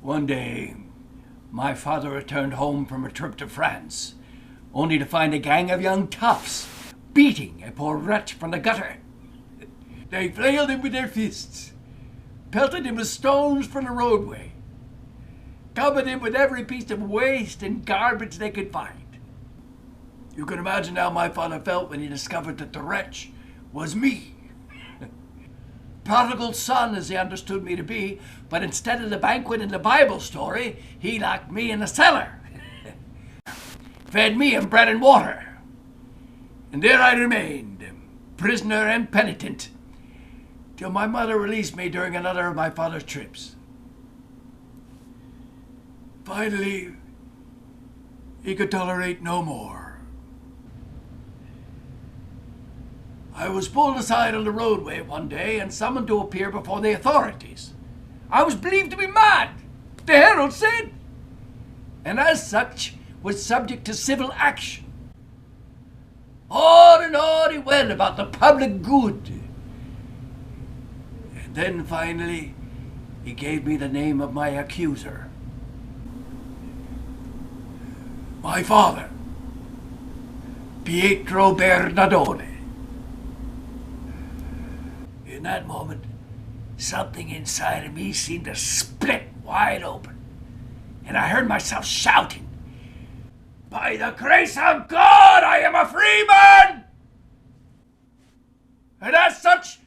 One day, my father returned home from a trip to France, only to find a gang of young toughs beating a poor wretch from the gutter. They flailed him with their fists, pelted him with stones from the roadway, covered him with every piece of waste and garbage they could find. You can imagine how my father felt when he discovered that the wretch was me. Prodigal son, as he understood me to be, but instead of the banquet in the Bible story, he locked me in the cellar. Fed me on bread and water. And there I remained, prisoner and penitent, till my mother released me during another of my father's trips. Finally, he could tolerate no more. I was pulled aside on the roadway one day and summoned to appear before the authorities. I was believed to be mad, the herald said, and as such was subject to civil action. On and on he went about the public good. And then finally he gave me the name of my accuser. My father, Pietro Bernardone. In that moment, something inside of me seemed to split wide open, and I heard myself shouting, "By the grace of God, I am a free man! And as such,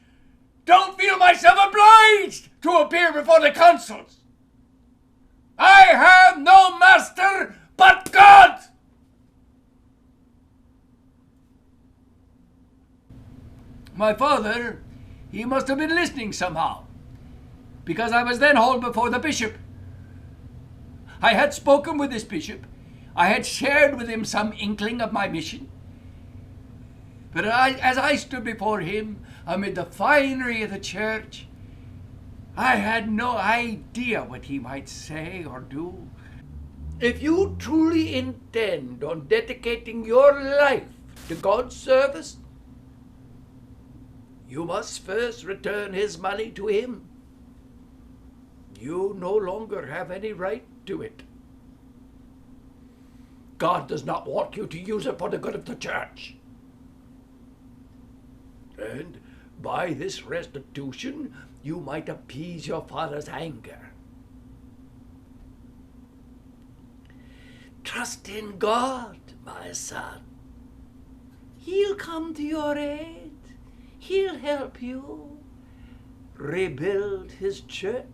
don't feel myself obliged to appear before the consuls. I have no master but God!" My father, he must have been listening somehow, because I was then hauled before the bishop. I had spoken with this bishop. I had shared with him some inkling of my mission. But as I stood before him amid the finery of the church, I had no idea what he might say or do. If you truly intend on dedicating your life to God's service, you must first return his money to him. You no longer have any right to it. God does not want you to use it for the good of the church. And by this restitution, you might appease your father's anger. Trust in God, my son. He'll come to your aid. He'll help you rebuild his church.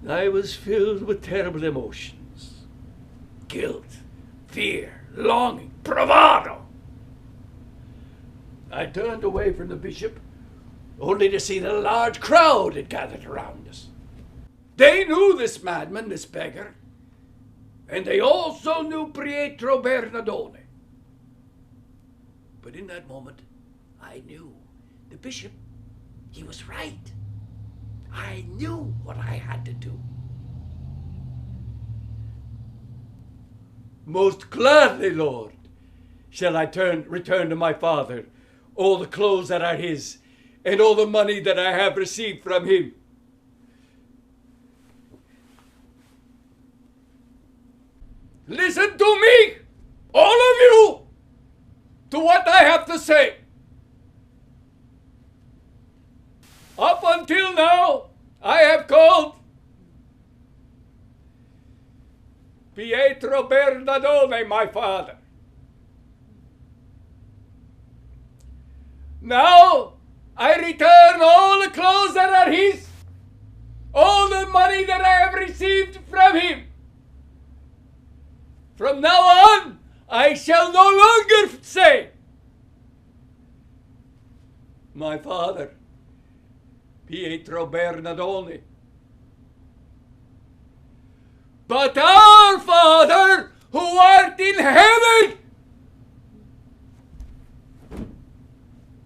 I was filled with terrible emotions. Guilt, fear, longing, bravado. I turned away from the bishop, only to see that a large crowd had gathered around us. They knew this madman, this beggar, and they also knew Pietro Bernardone. But in that moment, I knew the bishop, he was right. I knew what I had to do. Most gladly, Lord, shall I return to my father all the clothes that are his, and all the money that I have received from him. Listen to me, all of you, to what I have to say. Up until now, I have called Pietro Bernardone my father. Now, I return all the clothes that are his, all the money that I have received from him. From now on, I shall no longer say, my father, Pietro Bernardone, but our Father who art in heaven.